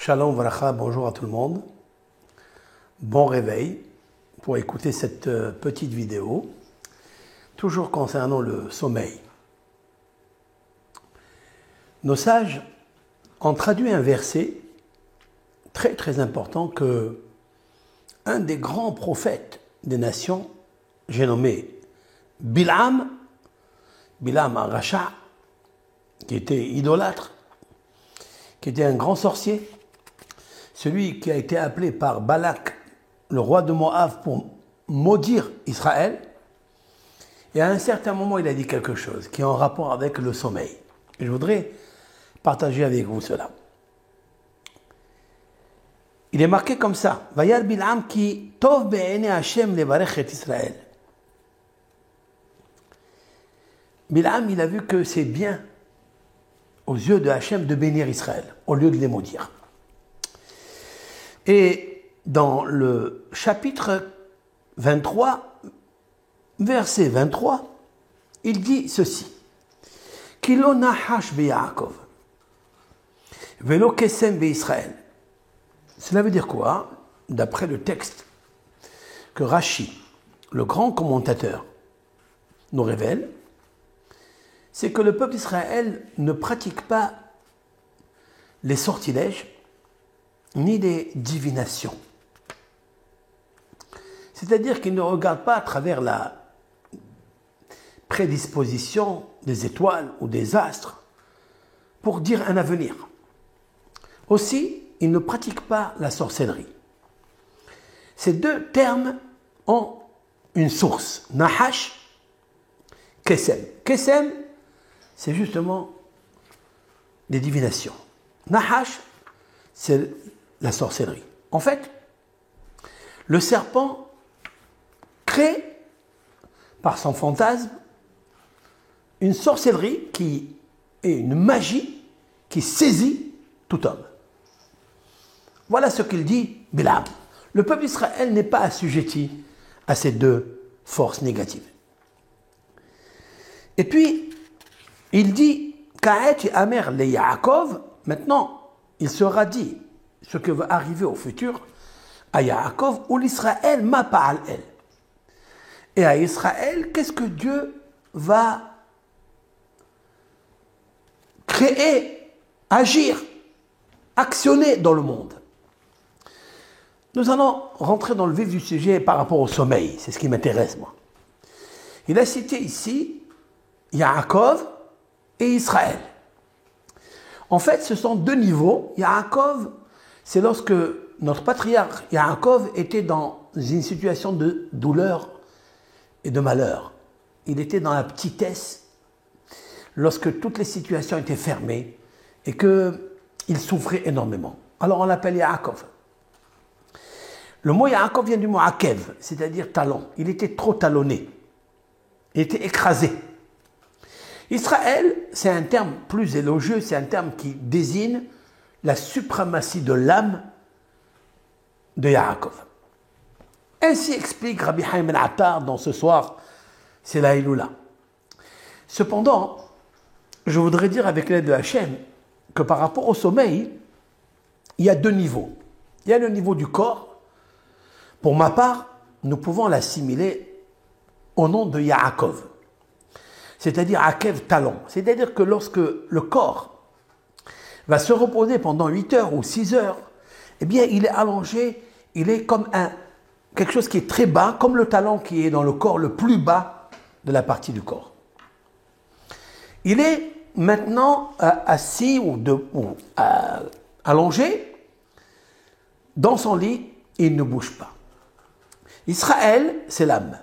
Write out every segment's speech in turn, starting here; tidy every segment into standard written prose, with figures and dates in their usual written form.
Shalom Vracha, bonjour à tout le monde. Bon réveil pour écouter cette petite vidéo, toujours concernant le sommeil. Nos sages ont traduit un verset très important que un des grands prophètes des nations, j'ai nommé Bilam Rasha, qui était idolâtre, qui était un grand sorcier, celui qui a été appelé par Balak, le roi de Moab, pour maudire Israël. Et à un certain moment, il a dit quelque chose qui est en rapport avec le sommeil. Et je voudrais partager avec vous cela. Il est marqué comme ça. Vayal Bilam ki tov be'ene Hashem levarech et Israël. Bilam, il a vu que c'est bien aux yeux de Hashem de bénir Israël, au lieu de les maudire. Et dans le chapitre 23, verset 23, il dit ceci. Kilo nahash be'Yaakov, velo kesem be'Israël. Cela veut dire quoi? D'après le texte que Rashi, le grand commentateur, nous révèle, c'est que le peuple d'Israël ne pratique pas les sortilèges ni les divinations. C'est-à-dire qu'il ne regarde pas à travers la prédisposition des étoiles ou des astres pour dire un avenir. Aussi, il ne pratique pas la sorcellerie. Ces deux termes ont une source. Nahash, Kesem. Kesem, c'est justement les divinations. Nahash, c'est la sorcellerie. En fait, le serpent crée, par son fantasme, une sorcellerie qui est une magie qui saisit tout homme. Voilà ce qu'il dit Bilam. Le peuple d'Israël n'est pas assujetti à ces deux forces négatives. Et puis, il dit Ka'et Amer le Yaakov. Maintenant, il sera dit ce que va arriver au futur à Yaakov ou l'Israël ma pa'al el. Et à Israël, qu'est-ce que Dieu va créer, agir, actionner dans le monde? Nous allons rentrer dans le vif du sujet par rapport au sommeil. C'est ce qui m'intéresse, moi. Il a cité ici Yaakov et Israël. En fait, ce sont deux niveaux. Yaakov, c'est lorsque notre patriarche Yaakov était dans une situation de douleur et de malheur. Il était dans la petitesse lorsque toutes les situations étaient fermées et qu'il souffrait énormément. Alors on l'appelle Yaakov. Le mot Yaakov vient du mot Akev, c'est-à-dire talon. Il était trop talonné. Il était écrasé. Israël, c'est un terme plus élogieux, c'est un terme qui désigne la suprématie de l'âme de Yaakov. Ainsi explique Rabbi Haim el-Attar dans ce soir, c'est la Iloula. Cependant, je voudrais dire avec l'aide de Hachem que par rapport au sommeil, il y a deux niveaux. Il y a le niveau du corps. Pour ma part, nous pouvons l'assimiler au nom de Yaakov. C'est-à-dire Akev talon. C'est-à-dire que lorsque le corps va se reposer pendant 8 heures ou 6 heures, eh bien, il est allongé, il est comme quelque chose qui est très bas, comme le talon qui est dans le corps le plus bas de la partie du corps. Il est maintenant assis ou allongé dans son lit et il ne bouge pas. Israël, c'est l'âme.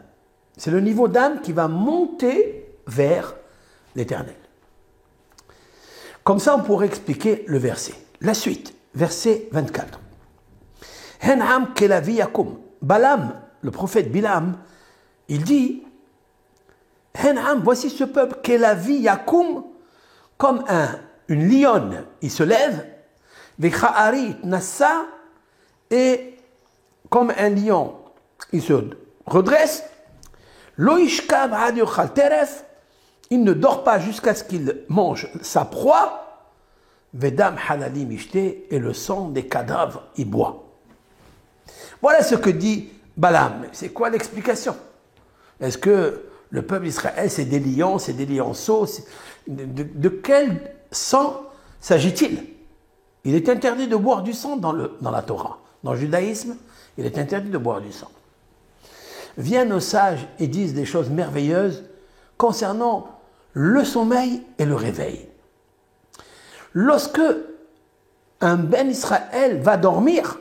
C'est le niveau d'âme qui va monter vers l'éternel. Comme ça, on pourrait expliquer le verset. La suite, verset 24. Hen'am kelavi yakum. Balaam, le prophète Bilam, il dit Hen'am, voici ce peuple kelavi yakum, comme une lionne, il se lève, vecha'ari nassa, et comme un lion, il se redresse. Lo yishkav ad yochal teref, il ne dort pas jusqu'à ce qu'il mange sa proie. Vedam halali mishte, et le sang des cadavres y boit. Voilà ce que dit Balaam. C'est quoi l'explication? Est-ce que le peuple d'Israël, c'est des lionceaux? De quel sang s'agit-il? Il est interdit de boire du sang dans la Torah. Dans le judaïsme, il est interdit de boire du sang. Viennent nos sages et disent des choses merveilleuses concernant le sommeil et le réveil. Lorsque un Ben Israël va dormir,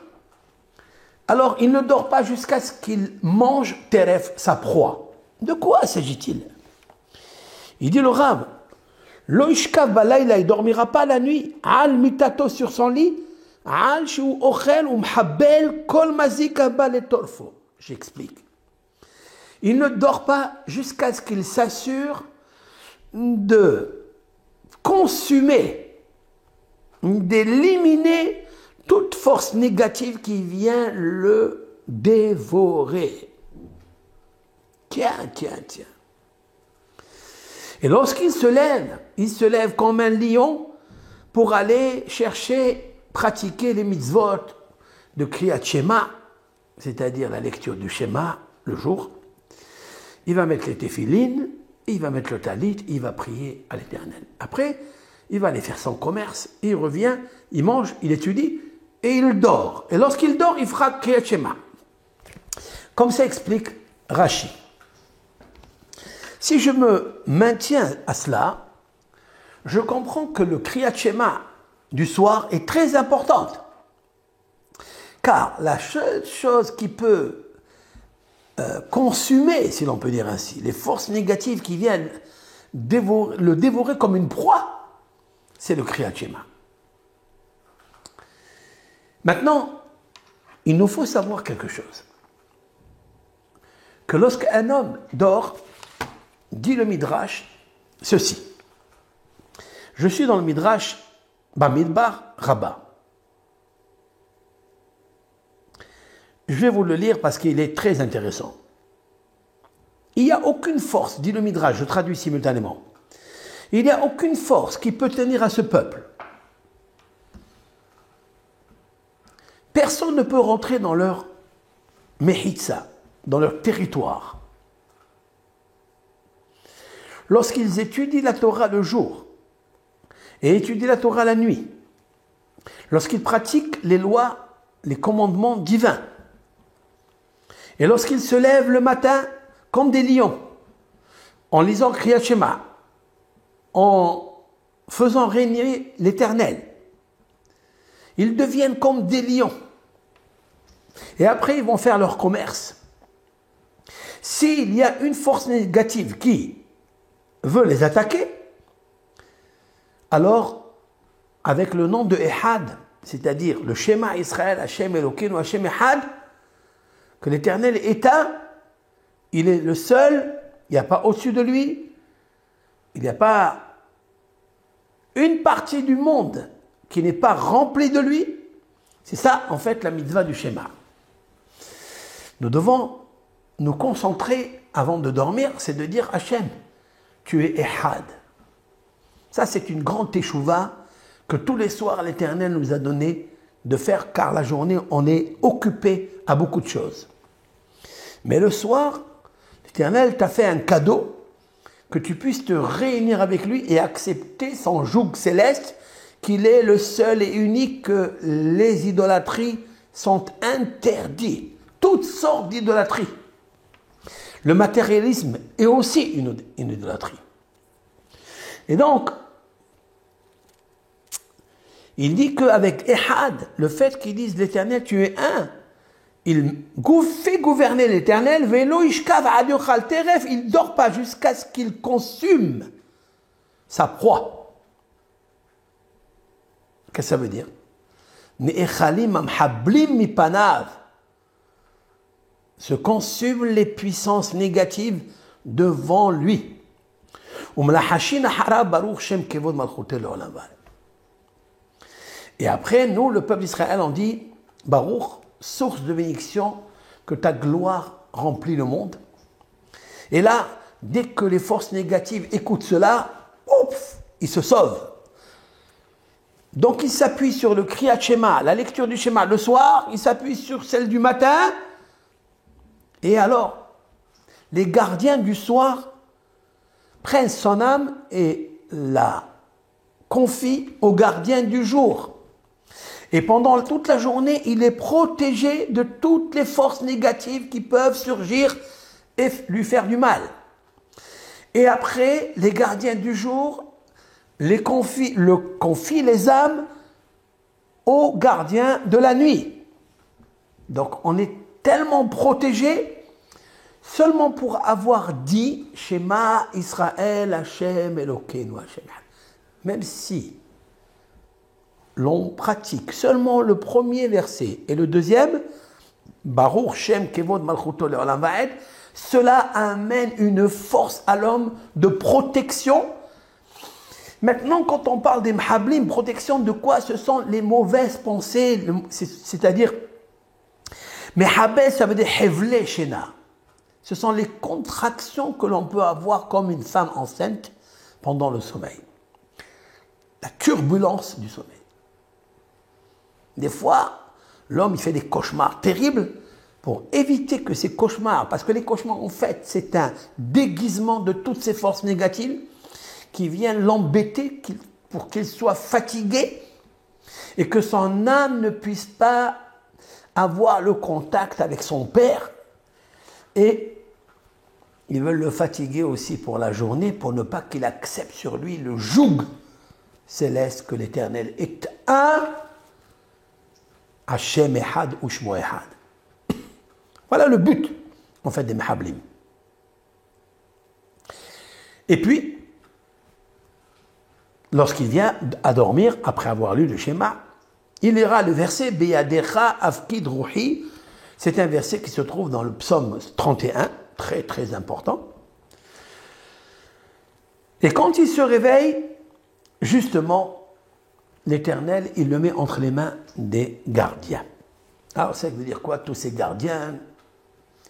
alors il ne dort pas jusqu'à ce qu'il mange teref, sa proie. De quoi s'agit-il? Il dit le Rav, Loishkav balayla, il ne dormira pas la nuit, al mitato sur son lit, al shu ochel mhabel kol mazik abal torfo. J'explique. Il ne dort pas jusqu'à ce qu'il s'assure de consumer, d'éliminer toute force négative qui vient le dévorer. Tiens. Et lorsqu'il se lève, il se lève comme un lion pour aller chercher, pratiquer les mitzvot de Kriyat Shema, c'est-à-dire la lecture du Shema le jour. Il va mettre les téphilines, il va mettre le talit, il va prier à l'Éternel. Après, il va aller faire son commerce, il revient, il mange, il étudie et il dort. Et lorsqu'il dort, il fera Kriyat Shema. Comme ça explique Rashi. Si je me maintiens à cela, je comprends que le Kriyat Shema du soir est très importante. Car la seule chose qui peut consumer, si l'on peut dire ainsi, les forces négatives qui viennent le dévorer comme une proie, c'est le Kriyat Shema. Maintenant, il nous faut savoir quelque chose. Que lorsqu'un homme dort, dit le Midrash ceci. Je suis dans le Midrash Bamidbar Rabbah. Je vais vous le lire parce qu'il est très intéressant. Il n'y a aucune force, dit le Midrash, je traduis simultanément. Il n'y a aucune force qui peut tenir à ce peuple. Personne ne peut rentrer dans leur mehitza, dans leur territoire. Lorsqu'ils étudient la Torah le jour et étudient la Torah la nuit, lorsqu'ils pratiquent les lois, les commandements divins, et lorsqu'ils se lèvent le matin comme des lions, en lisant Kriyat Shema, en faisant régner l'Éternel, ils deviennent comme des lions. Et après, ils vont faire leur commerce. S'il y a une force négative qui veut les attaquer, alors, avec le nom de Ehad, c'est-à-dire le Shema Israël, Hashem Elokeinu, Hashem Ehad, que l'Éternel est un, il est le seul, il n'y a pas au-dessus de lui, il n'y a pas une partie du monde qui n'est pas remplie de lui. C'est ça, en fait, la mitzvah du Shema. Nous devons nous concentrer avant de dormir, c'est de dire Hachem, tu es Ehad. Ça, c'est une grande teshuva que tous les soirs l'Éternel nous a donné de faire, car la journée, on est occupé à beaucoup de choses. Mais le soir, l'Éternel t'a fait un cadeau, que tu puisses te réunir avec lui et accepter son joug céleste, qu'il est le seul et unique, que les idolâtries sont interdites. Toutes sortes d'idolâtries. Le matérialisme est aussi une idolâtrie. Et donc, il dit qu'avec Ehad, le fait qu'ils disent l'Éternel, tu es un, il fait gouverner l'Éternel, il ne dort pas jusqu'à ce qu'il consume sa proie. Qu'est-ce que ça veut dire? Se consument les puissances négatives devant lui. Et après, nous, le peuple d'Israël, on dit Baruch, source de bénédiction, que ta gloire remplit le monde. Et là, dès que les forces négatives écoutent cela, ouf, ils se sauvent. Donc il s'appuie sur le Kriyat Shema, la lecture du Shema le soir, il s'appuie sur celle du matin. Et alors, les gardiens du soir prennent son âme et la confient aux gardiens du jour. Et pendant toute la journée, il est protégé de toutes les forces négatives qui peuvent surgir et lui faire du mal. Et après, les gardiens du jour confient les âmes aux gardiens de la nuit. Donc on est tellement protégé seulement pour avoir dit Shema Israël Hashem Elokeinu Hashem. Même si l'on pratique seulement le premier verset et le deuxième, Baruch Shem Kevod Malchuto Le'olam Va'ed, cela amène une force à l'homme de protection. Maintenant, quand on parle des Mhablim, protection de quoi? Ce sont les mauvaises pensées, c'est-à-dire, Mehabel, ça veut dire Hevle Shena. Ce sont les contractions que l'on peut avoir comme une femme enceinte pendant le sommeil. La turbulence du sommeil. Des fois, l'homme il fait des cauchemars terribles pour éviter que ces cauchemars, parce que les cauchemars en fait c'est un déguisement de toutes ces forces négatives qui viennent l'embêter pour qu'il soit fatigué et que son âme ne puisse pas avoir le contact avec son père. Et ils veulent le fatiguer aussi pour la journée pour ne pas qu'il accepte sur lui le joug céleste que l'Éternel est un, Hashem Ehad Ushmo Ehad. Voilà le but, en fait, des Mehablim. Et puis, lorsqu'il vient à dormir, après avoir lu le schéma, il lira le verset Beyadecha Afkid Ruhi. C'est un verset qui se trouve dans le psaume 31, très très important. Et quand il se réveille, justement, l'Éternel, il le met entre les mains des gardiens. Alors, ça veut dire quoi, tous ces gardiens?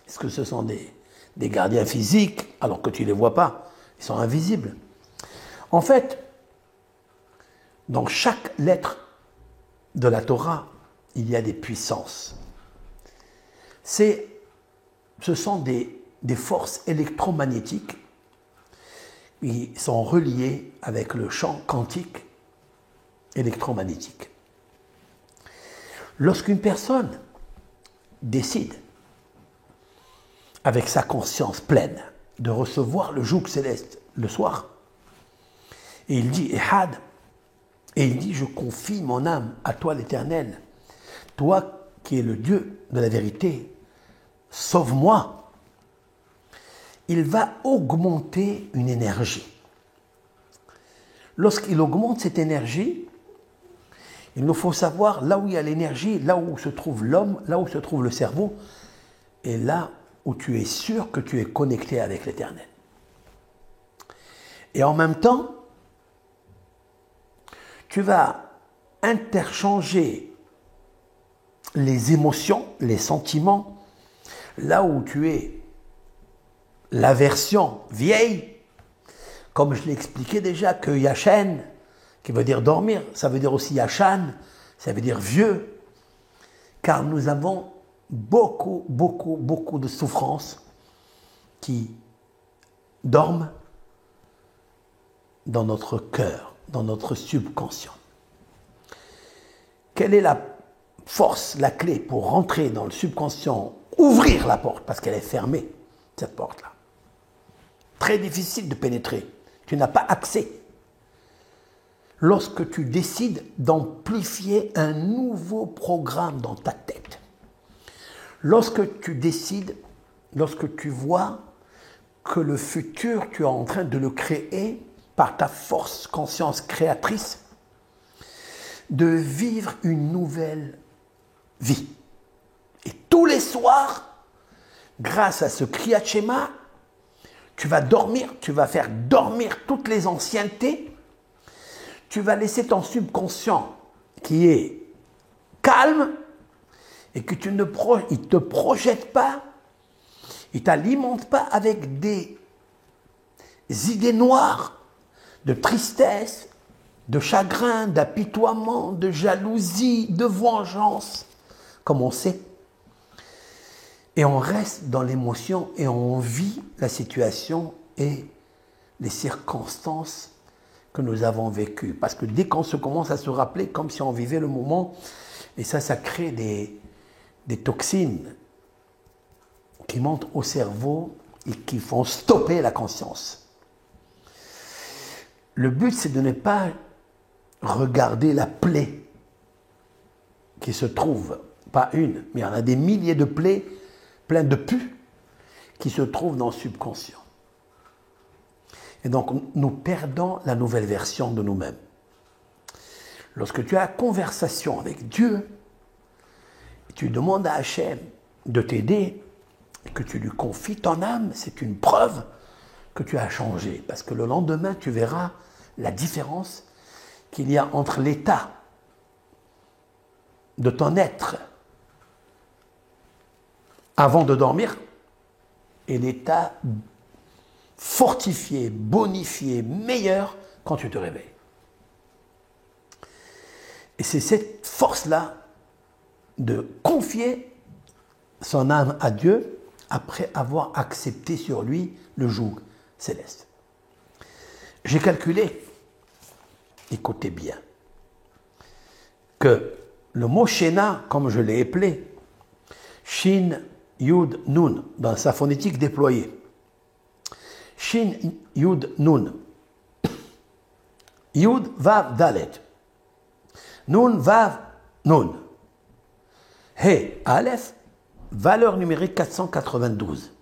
Est-ce que ce sont des gardiens physiques, alors que tu ne les vois pas? Ils sont invisibles. En fait, dans chaque lettre de la Torah, il y a des puissances. Ce sont des forces électromagnétiques qui sont reliées avec le champ quantique électromagnétique. Lorsqu'une personne décide, avec sa conscience pleine, de recevoir le joug céleste le soir, et il dit Ehad, et il dit je confie mon âme à toi l'Éternel, toi qui es le Dieu de la vérité, sauve-moi. Il va augmenter une énergie. Lorsqu'il augmente cette énergie, il nous faut savoir là où il y a l'énergie, là où se trouve l'homme, là où se trouve le cerveau, et là où tu es sûr que tu es connecté avec l'Éternel. Et en même temps, tu vas interchanger les émotions, les sentiments, là où tu es la version vieille, comme je l'ai expliqué déjà, que Yashen, qui veut dire dormir, ça veut dire aussi Yashan, ça veut dire vieux, car nous avons beaucoup de souffrances qui dorment dans notre cœur, dans notre subconscient. Quelle est la force, la clé pour rentrer dans le subconscient, ouvrir la porte, parce qu'elle est fermée, cette porte-là. Très difficile de pénétrer. Tu n'as pas accès. Lorsque tu décides d'amplifier un nouveau programme dans ta tête, lorsque tu décides, lorsque tu vois que le futur, tu es en train de le créer par ta force conscience créatrice, de vivre une nouvelle vie. Et tous les soirs, grâce à ce Kriyat Shema, tu vas dormir, tu vas faire dormir toutes les anciennetés, tu vas laisser ton subconscient qui est calme et que il ne te projette pas, il ne t'alimente pas avec des idées noires de tristesse, de chagrin, d'apitoiement, de jalousie, de vengeance, comme on sait. Et on reste dans l'émotion et on vit la situation et les circonstances que nous avons vécues. Parce que dès qu'on se commence à se rappeler, comme si on vivait le moment, et ça crée des toxines qui montent au cerveau et qui font stopper la conscience. Le but, c'est de ne pas regarder la plaie qui se trouve, pas une, mais il y en a des milliers de plaies pleines de pus qui se trouvent dans le subconscient. Et donc, nous perdons la nouvelle version de nous-mêmes. Lorsque tu as conversation avec Dieu, tu demandes à Hachem de t'aider, et que tu lui confies ton âme, c'est une preuve que tu as changé. Parce que le lendemain, tu verras la différence qu'il y a entre l'état de ton être avant de dormir et l'état fortifié, bonifié, meilleur quand tu te réveilles. Et c'est cette force-là de confier son âme à Dieu après avoir accepté sur lui le joug céleste. J'ai calculé, écoutez bien, que le mot Shena, comme je l'ai appelé, Shin, Yud, Nun, dans sa phonétique déployée. Shin, Yud, Nun. Yud, Vav, Dalet. Nun, Vav, Nun. He, Aleph, valeur numérique 492,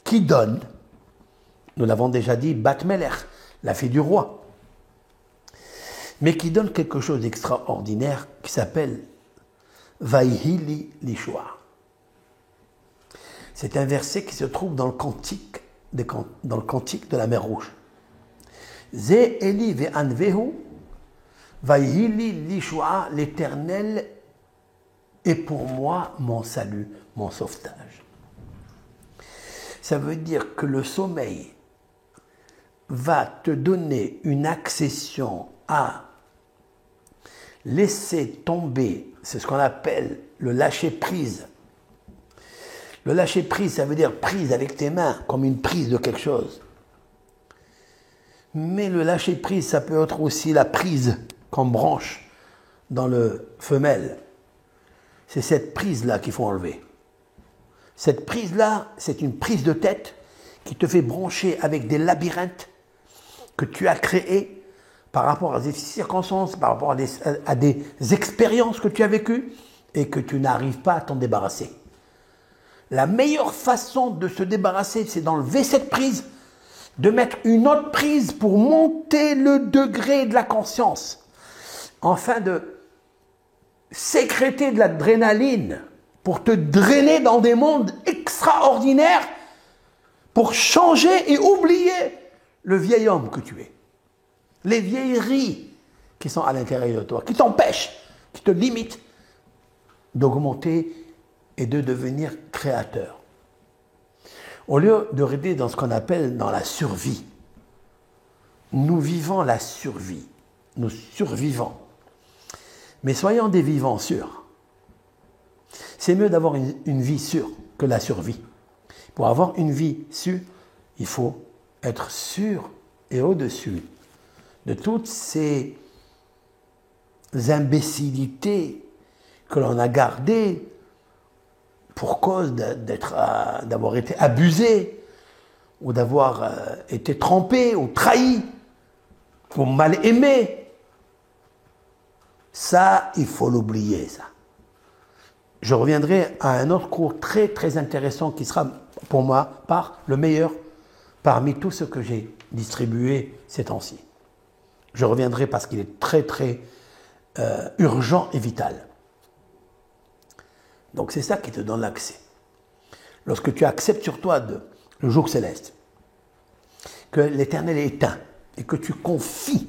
qui donne, nous l'avons déjà dit, Bat Melech, la fille du roi, mais qui donne quelque chose d'extraordinaire qui s'appelle Vaihili Lishua. C'est un verset qui se trouve dans le cantique de la mer Rouge. Ze Eli ve'anvehu, Vaihili Lishua, l'Éternel est pour moi mon salut, mon sauvetage. Ça veut dire que le sommeil va te donner une accession à laisser tomber, c'est ce qu'on appelle le lâcher-prise. Le lâcher-prise, ça veut dire prise avec tes mains, comme une prise de quelque chose. Mais le lâcher-prise, ça peut être aussi la prise qu'on branche dans le femelle. C'est cette prise-là qu'il faut enlever. Cette prise-là, c'est une prise de tête qui te fait brancher avec des labyrinthes que tu as créés par rapport à des circonstances, par rapport à des expériences que tu as vécues et que tu n'arrives pas à t'en débarrasser. La meilleure façon de se débarrasser, c'est d'enlever cette prise, de mettre une autre prise pour monter le degré de la conscience, afin de sécréter de l'adrénaline pour te drainer dans des mondes extraordinaires, pour changer et oublier le vieil homme que tu es. Les vieilleries qui sont à l'intérieur de toi, qui t'empêchent, qui te limitent d'augmenter et de devenir créateur. Au lieu de rester dans ce qu'on appelle dans la survie, nous vivons la survie, nous survivons. Mais soyons des vivants sûrs. C'est mieux d'avoir une vie sûre que la survie. Pour avoir une vie sûre, il faut être sûr et au-dessus de toutes ces imbécilités que l'on a gardées pour cause d'avoir été abusé, ou d'avoir été trompé, ou trahi, ou mal aimé. Ça, il faut l'oublier, ça. Je reviendrai à un autre cours très très intéressant qui sera pour moi le meilleur parmi tout ce que j'ai distribué ces temps-ci. Je reviendrai parce qu'il est très très urgent et vital. Donc c'est ça qui te donne l'accès. Lorsque tu acceptes sur toi le joug céleste, que l'Éternel est éteint et que tu confies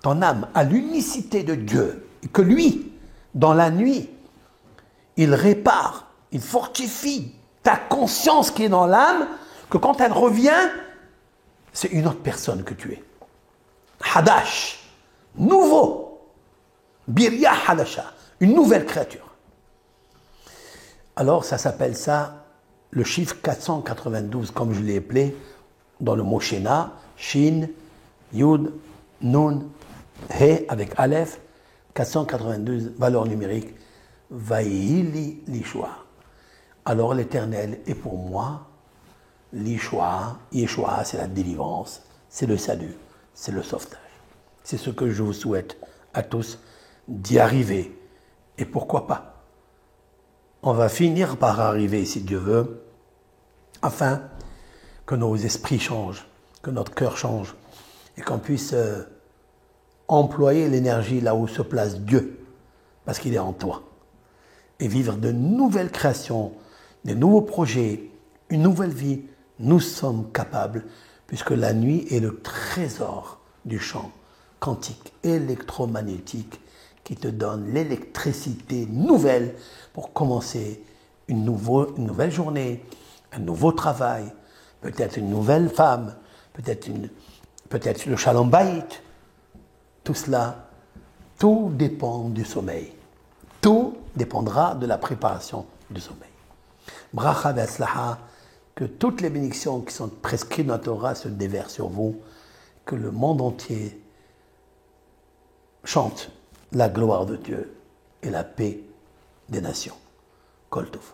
ton âme à l'unicité de Dieu, et que lui, dans la nuit, il répare, il fortifie ta conscience qui est dans l'âme, que quand elle revient, c'est une autre personne que tu es. Hadash, nouveau. Birya Hadasha, une nouvelle créature. Alors ça s'appelle ça, le chiffre 492, comme je l'ai appelé dans le mot Shena, Shin, Yud, Nun, He avec Aleph, 492 valeurs numériques, Vaïli Lishua. Alors l'Éternel est pour moi, Lishua, Yeshua, c'est la délivrance, c'est le salut, c'est le sauvetage. C'est ce que je vous souhaite à tous d'y arriver. Et pourquoi pas? On va finir par arriver, si Dieu veut, afin que nos esprits changent, que notre cœur change, et qu'on puisse employer l'énergie là où se place Dieu, parce qu'il est en toi, et vivre de nouvelles créations, de nouveaux projets, une nouvelle vie. Nous sommes capables, puisque la nuit est le trésor du champ quantique, électromagnétique, qui te donne l'électricité nouvelle pour commencer une nouvelle journée, un nouveau travail, peut-être une nouvelle femme, peut-être le shalom bayit. Tout cela, tout dépend du sommeil. Tout dépendra de la préparation du sommeil. Bracha ve'atzlacha, que toutes les bénédictions qui sont prescrites dans la Torah se déversent sur vous, que le monde entier chante la gloire de Dieu et la paix des nations. Kol Tov.